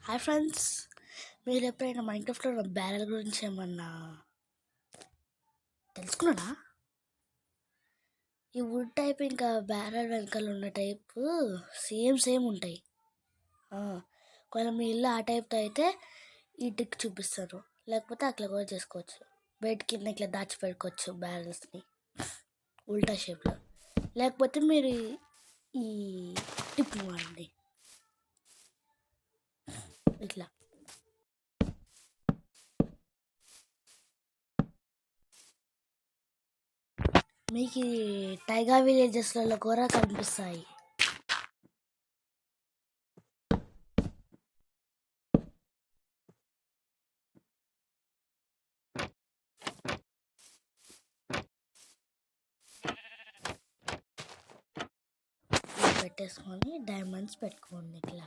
Hi friends, మీరు ఎప్పుడైనా మైన్క్రాఫ్ట్లో barrel గురించి ఏమన్నా తెలుసుకున్నారా? ఈ వుడ్ టైప్ ఇంకా బ్యారెల్ వెనకాల ఉన్న టైప్ సేమ్ ఉంటాయి. ఒకవేళ మీ ఇల్లు ఆ టైప్తో అయితే ఈ ట్రిక్ చూపిస్తారు. లేకపోతే అట్లా కూడా చేసుకోవచ్చు. బెడ్ కింద ఇట్లా దాచిపెట్టుకోవచ్చు బ్యారెల్స్ని ఉల్టా షేప్లో. లేకపోతే మీరు ఈ టిప్ వాడండి. ఇట్లా మీకు టైగా విలేజెస్లలో కూడా కనిపిస్తాయి. పెట్టేసుకొని డైమండ్స్ పెట్టుకోండి ఇట్లా.